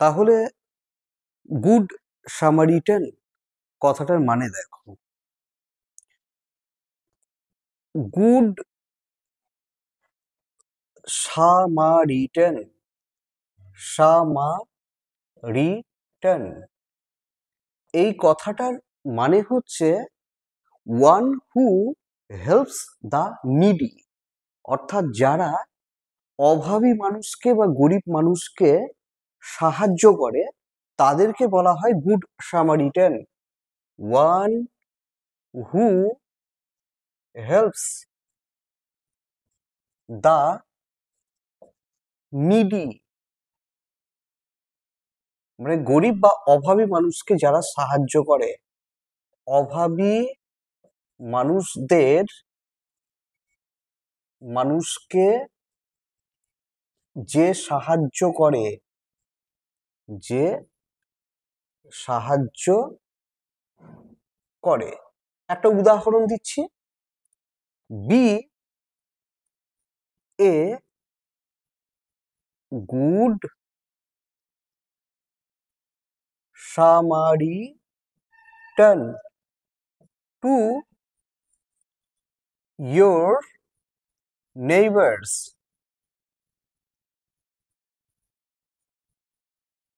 তাহলে good Samaritan কথাটার মানে দেখো, গুড সামারিটান, সামারিটান এই কথাটার মানে হচ্ছে one who helps the needy, অর্থাৎ যারা অভাবী মানুষকে বা গরিব মানুষকে সাহায্য করে তাদেরকে বলা হয় good Samaritan. One who helps the needy, মানে গরিব বা অভাবী মানুষকে যারা সাহায্য করে, অভাবী মানুষকে যে সাহায্য করে, যে সাহায্য করে। একটা উদাহরণ দিচ্ছি, be a good Samaritan to your neighbors,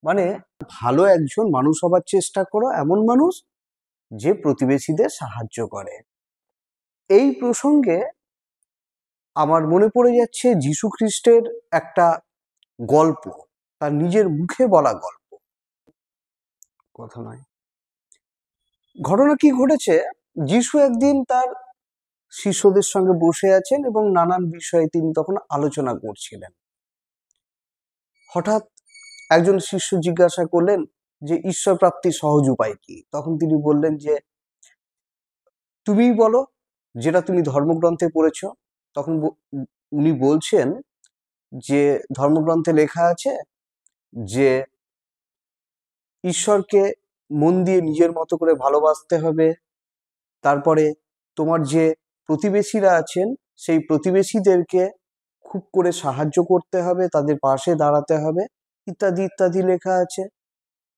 মানে ভালো একজন মানুষ হবার চেষ্টা করো, এমন মানুষ যে প্রতিবেশীদের সাহায্য করে। এই প্রসঙ্গে আমার মনে পড়ে যাচ্ছে যীশু খ্রিস্টের একটা গল্প, তার নিজের মুখে বলা গল্প, কথা নয়। ঘটনা কি ঘটেছে, যীশু একদিন তার শিষ্যদের সঙ্গে বসে আছেন এবং নানান বিষয়ে তিনি তখন আলোচনা করছিলেন। হঠাৎ একজন শিষ্য জিজ্ঞাসা করলেন যে ঈশ্বর প্রাপ্তির সহজ উপায় কি? তখন তিনি বললেন যে তুমিই বলো, যেটা তুমি ধর্মগ্রন্থে পড়েছ। তখন উনি বলছেন যে ধর্মগ্রন্থে লেখা আছে যে ঈশ্বরকে মন দিয়ে নিজের মতো করে ভালোবাসতে হবে, তারপরে তোমার যে প্রতিবেশীরা আছেন সেই প্রতিবেশীদেরকে খুব করে সাহায্য করতে হবে, তাদের পাশে দাঁড়াতে হবে, ইত্যাদি ইত্যাদি লেখা আছে।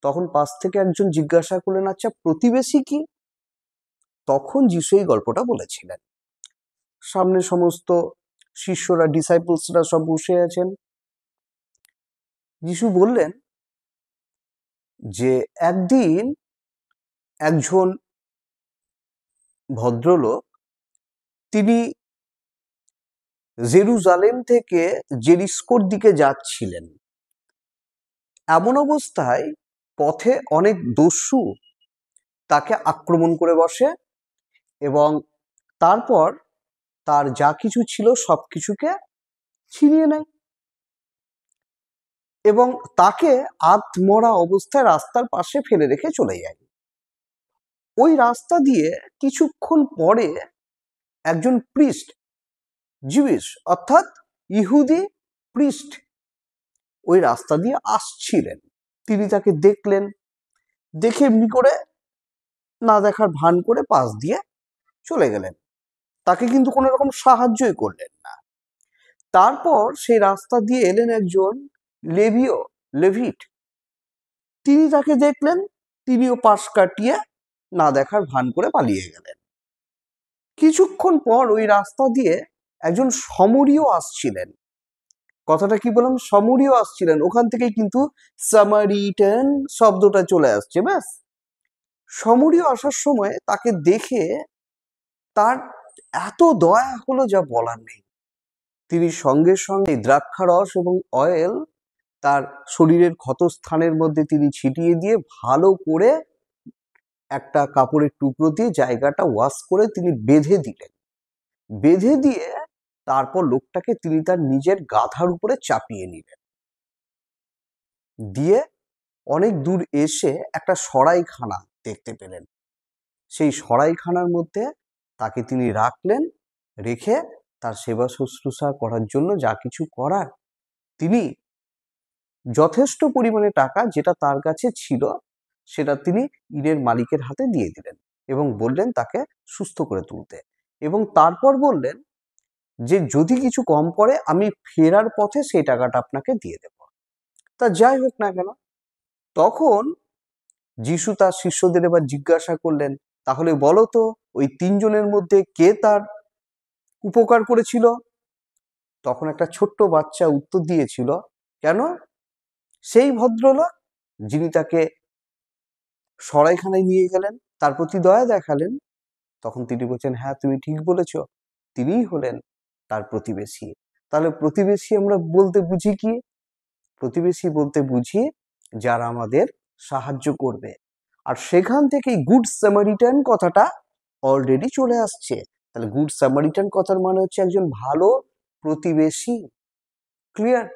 তখন পাশ থেকে একজন জিজ্ঞাসা করলেন, আচ্ছা প্রতিবেশী কি? তখন যিশু এই গল্পটা বলেছিলেন। সামনে সমস্ত শিষ্যরা, ডিসাইপলসরা সব বসে আছেন। যিশু বললেন যে একদিন একজন ভদ্রলোক, তিনি জেরুজালেম থেকে জেরিস্কোর দিকে যাচ্ছিলেন। এমন অবস্থায় পথে অনেক দস্যু তাকে আক্রমণ করে বসে এবং তারপর তার যা কিছু ছিল সবকিছুকে ছিনিয়ে নেয় এবং তাকে আধমরা অবস্থায় রাস্তার পাশে ফেলে রেখে চলে যায়। ওই রাস্তা দিয়ে কিছুক্ষণ পরে একজন প্রিস্ট, জিউস অর্থাৎ ইহুদি প্রিস্ট ওই রাস্তা দিয়ে আসছিলেন। তিনি তাকে দেখলেন, দেখে এমনি করে না দেখার ভান করে পাশ দিয়ে চলে গেলেন, তাকে কিন্তু কোনো রকম সাহায্যই করলেন না। তারপর সেই রাস্তা দিয়ে এলেন একজন লেভিট, তিনি তাকে দেখলেন, তিনিও পাশ কাটিয়ে না দেখার ভান করে পালিয়ে গেলেন। কিছুক্ষণ পর ওই রাস্তা দিয়ে একজন সমরীয় আসছিলেন। কথাটা কি বললাম? সমরীয় আসছিলেন, ওখান থেকে কিন্তু সামারিটান শব্দটা চলে আসছে। ব্যাস, সমরীয় আসার সময় তাকে দেখে তার এত দয়া হলো যা বলার নেই। তিনি সঙ্গে সঙ্গে দ্রাক্ষারস এবং অয়েল তার শরীরের ক্ষতস্থানের মধ্যে তিনি ছিটিয়ে দিয়ে ভালো করে একটা কাপড়ের টুকরো দিয়ে জায়গাটা ওয়াশ করে তিনি বেঁধে দিলেন। বেঁধে দিয়ে তারপর লোকটাকে তিনি তার নিজের গাধার উপরে চাপিয়ে নিলেন, দিয়ে অনেক দূর এসে একটা সরাইখানা দেখতে পেলেন। সেই সরাইখানার মধ্যে তাকে তিনি রাখলেন, রেখে তার সেবা শুশ্রূষা করার জন্য যা কিছু করার তিনি যথেষ্ট পরিমাণে টাকা যেটা তার কাছে ছিল সেটা তিনি ইনের মালিকের হাতে দিয়ে দিলেন এবং বললেন তাকে সুস্থ করে তুলতে, এবং তারপর বললেন যে যদি কিছু কম পড়ে আমি ফেরার পথে সেই টাকাটা আপনাকে দিয়ে দেব। তা যাই হোক না কেন, তখন যিশু তার শিষ্যদের এবার জিজ্ঞাসা করলেন, তাহলে বলো তো ওই তিনজনের মধ্যে কে তার উপকার করেছিল? তখন একটা ছোট্ট বাচ্চা উত্তর দিয়েছিল, কেন? সেই ভদ্রলোক যিনি তাকে সরাইখানায় নিয়ে গেলেন, তার প্রতি দয়া দেখালেন। তখন তিনি বলছেন, হ্যাঁ তুমি ঠিক বলেছ, তিনিই হলেন তার প্রতিবেশী। তাহলে প্রতিবেশী আমরা বলতে বুঝি কি? প্রতিবেশী বলতে বুঝি যারা আমাদের সাহায্য করবে। আর সেখান থেকেই গুড স্যামারিটান কথাটা অলরেডি চলে আসছে। তাহলে গুড স্যামারিটান কথার মানে হচ্ছে একজন ভালো প্রতিবেশী। ক্লিয়ার?